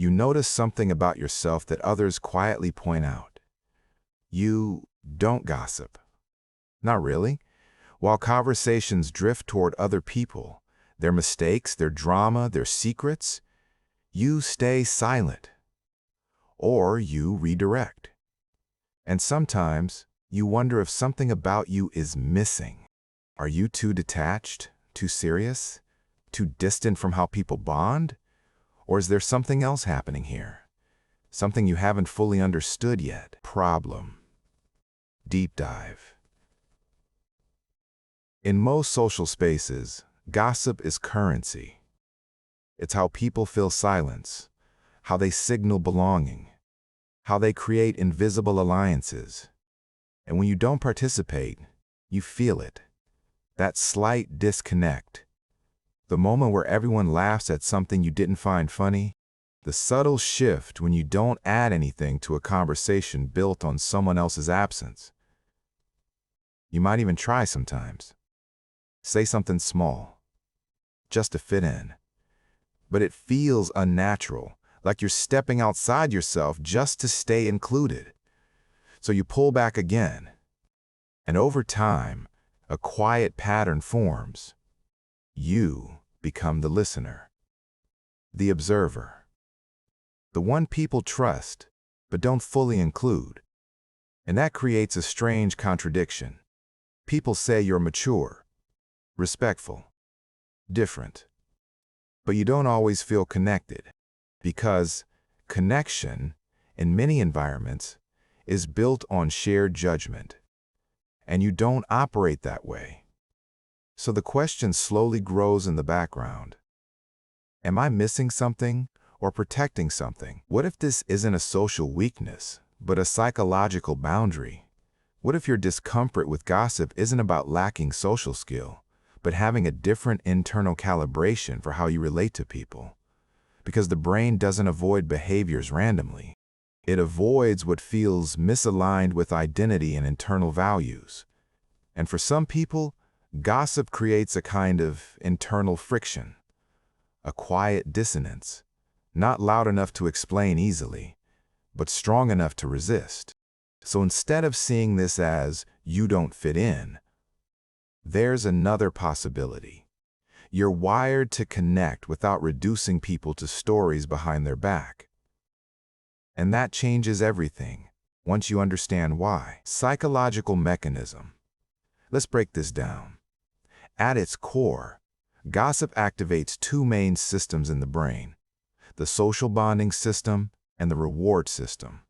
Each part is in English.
You notice something about yourself that others quietly point out. You don't gossip. Not really. While conversations drift toward other people, their mistakes, their drama, their secrets, you stay silent. Or you redirect. And sometimes you wonder if something about you is missing. Are you too detached, too serious, too distant from how people bond? Or is there something else happening here? Something you haven't fully understood yet? Problem. Deep dive. In most social spaces, gossip is currency. It's how people fill silence, how they signal belonging, how they create invisible alliances. And when you don't participate, you feel it. That slight disconnect. The moment where everyone laughs at something you didn't find funny. The subtle shift when you don't add anything to a conversation built on someone else's absence. You might even try sometimes. Say something small, just to fit in. But it feels unnatural, like you're stepping outside yourself just to stay included. So you pull back again. And over time, a quiet pattern forms. You become the listener, the observer, the one people trust but don't fully include. And that creates a strange contradiction. People say you're mature, respectful, different. But you don't always feel connected, because connection, in many environments, is built on shared judgment. And you don't operate that way. So the question slowly grows in the background. Am I missing something or protecting something? What if this isn't a social weakness, but a psychological boundary? What if your discomfort with gossip isn't about lacking social skill, but having a different internal calibration for how you relate to people? Because the brain doesn't avoid behaviors randomly. It avoids what feels misaligned with identity and internal values. And for some people, gossip creates a kind of internal friction, a quiet dissonance, not loud enough to explain easily, but strong enough to resist. So instead of seeing this as you don't fit in, there's another possibility. You're wired to connect without reducing people to stories behind their back. And that changes everything once you understand why. Psychological mechanism. Let's break this down. At its core, gossip activates two main systems in the brain, the social bonding system and the reward system.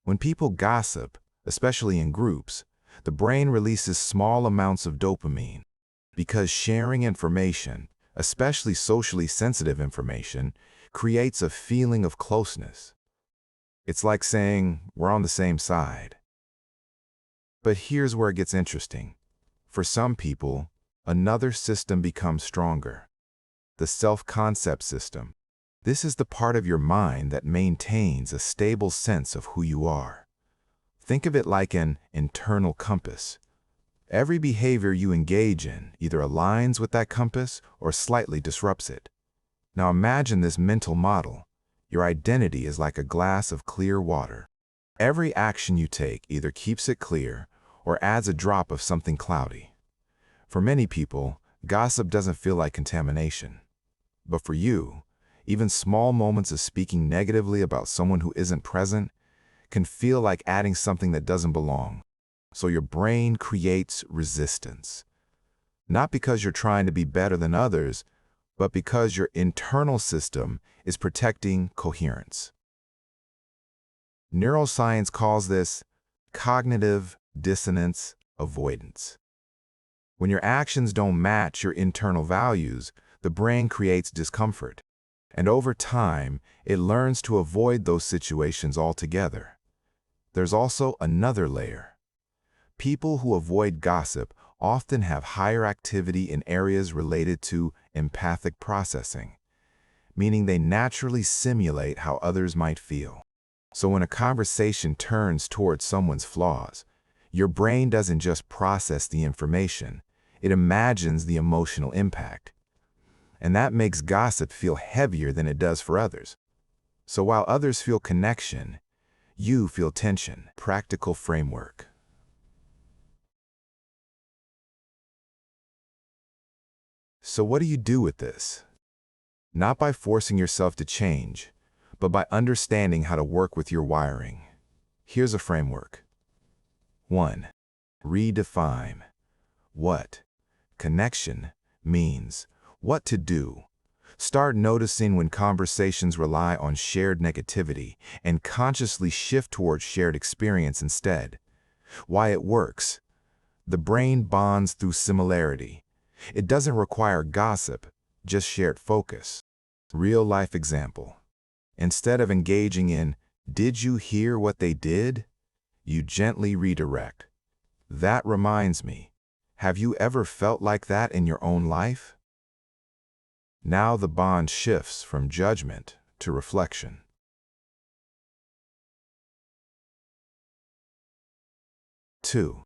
When people gossip, especially in groups, the brain releases small amounts of dopamine because sharing information, especially socially sensitive information, creates a feeling of closeness. It's like saying, we're on the same side. But here's where it gets interesting. For some people, another system becomes stronger. The self-concept system. This is the part of your mind that maintains a stable sense of who you are. Think of it like an internal compass. Every behavior you engage in either aligns with that compass or slightly disrupts it. Now imagine this mental model. Your identity is like a glass of clear water. Every action you take either keeps it clear or adds a drop of something cloudy. For many people, gossip doesn't feel like contamination. But for you, even small moments of speaking negatively about someone who isn't present can feel like adding something that doesn't belong. So your brain creates resistance. Not because you're trying to be better than others, but because your internal system is protecting coherence. Neuroscience calls this cognitive dissonance avoidance. When your actions don't match your internal values, the brain creates discomfort. And over time, it learns to avoid those situations altogether. There's also another layer. People who avoid gossip often have higher activity in areas related to empathic processing, meaning they naturally simulate how others might feel. So when a conversation turns towards someone's flaws, your brain doesn't just process the information, it imagines the emotional impact. And that makes gossip feel heavier than it does for others. So while others feel connection, you feel tension. Practical framework. So what do you do with this? Not by forcing yourself to change, but by understanding how to work with your wiring. Here's a framework. 1. Redefine what connection means. What to do. Start noticing when conversations rely on shared negativity and consciously shift towards shared experience instead. Why it works. The brain bonds through similarity. It doesn't require gossip, just shared focus. Real-life example. Instead of engaging in, "Did you hear what they did?" you gently redirect. "That reminds me. Have you ever felt like that in your own life?" Now the bond shifts from judgment to reflection. 2.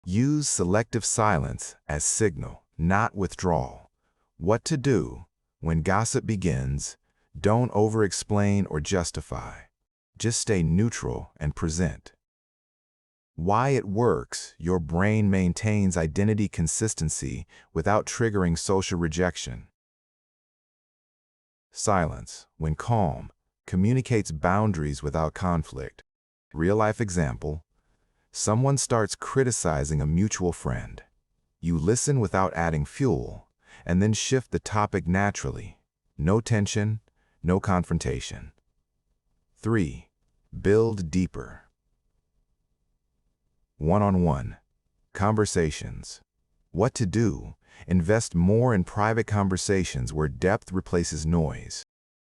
Use selective silence as signal, not withdrawal. What to do. When gossip begins, don't over-explain or justify. Just stay neutral and present. Why it works. Your brain maintains identity consistency without triggering social rejection. Silence, when calm, communicates boundaries without conflict. Real-life example. Someone starts criticizing a mutual friend. You listen without adding fuel, and then shift the topic naturally. No tension, no confrontation. 3. Build deeper. One-on-one conversations. What to do. Invest more in private conversations where depth replaces noise.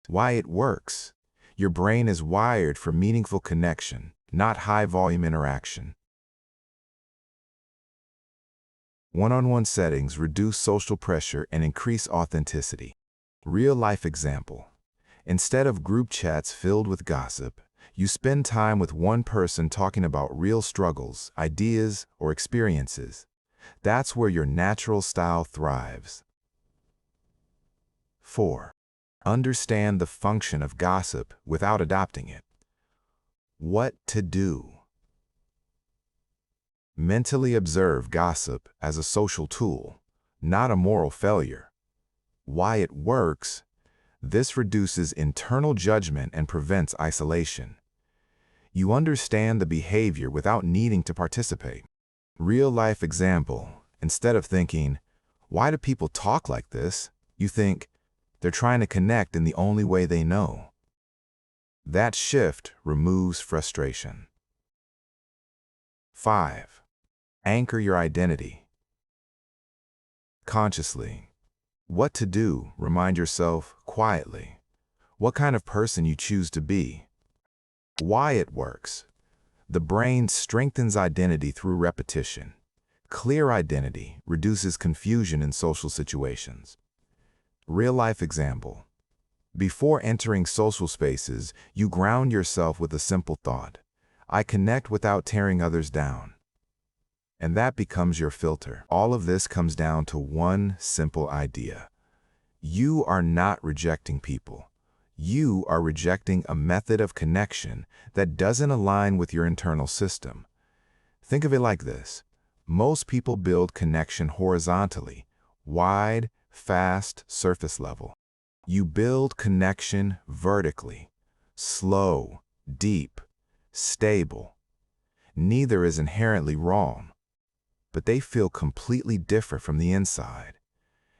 Why it works. Your brain is wired for meaningful connection, not high-volume interaction. One-on-one settings reduce social pressure and increase authenticity. Real-life example. Instead of group chats filled with gossip, you spend time with one person talking about real struggles, ideas, or experiences. That's where your natural style thrives. 4. Understand the function of gossip without adopting it. What to do. Mentally observe gossip as a social tool, not a moral failure. Why it works. This reduces internal judgment and prevents isolation. You understand the behavior without needing to participate. Real-life example. Instead of thinking, "Why do people talk like this?" you think, "They're trying to connect in the only way they know." That shift removes frustration. 5. Anchor your identity. Consciously. What to do. Remind yourself quietly what kind of person you choose to be. Why it works. The brain strengthens identity through repetition. Clear identity reduces confusion in social situations. Real-life example. Before entering social spaces, you ground yourself with a simple thought. I connect without tearing others down. And that becomes your filter. All of this comes down to one simple idea. You are not rejecting people. You are rejecting a method of connection that doesn't align with your internal system. Think of it like this. Most people build connection horizontally, wide, fast, surface level. You build connection vertically, slow, deep, stable. Neither is inherently wrong, but they feel completely different from the inside.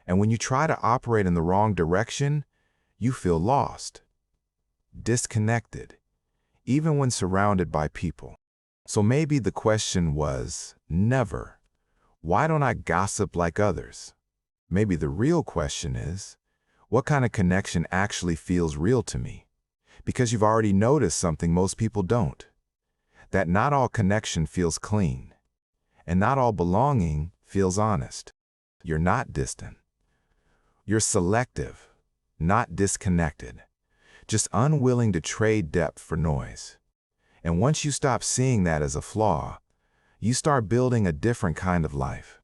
And when you try to operate in the wrong direction, you feel lost, disconnected, even when surrounded by people. So maybe the question was never, why don't I gossip like others? Maybe the real question is, what kind of connection actually feels real to me? Because you've already noticed something most people don't. That not all connection feels clean, and not all belonging feels honest. You're not distant. You're selective, not disconnected, just unwilling to trade depth for noise. And once you stop seeing that as a flaw, you start building a different kind of life.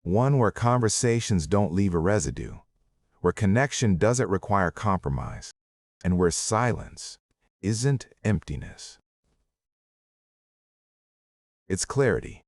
One where conversations don't leave a residue, where connection doesn't require compromise, and where silence isn't emptiness. It's clarity.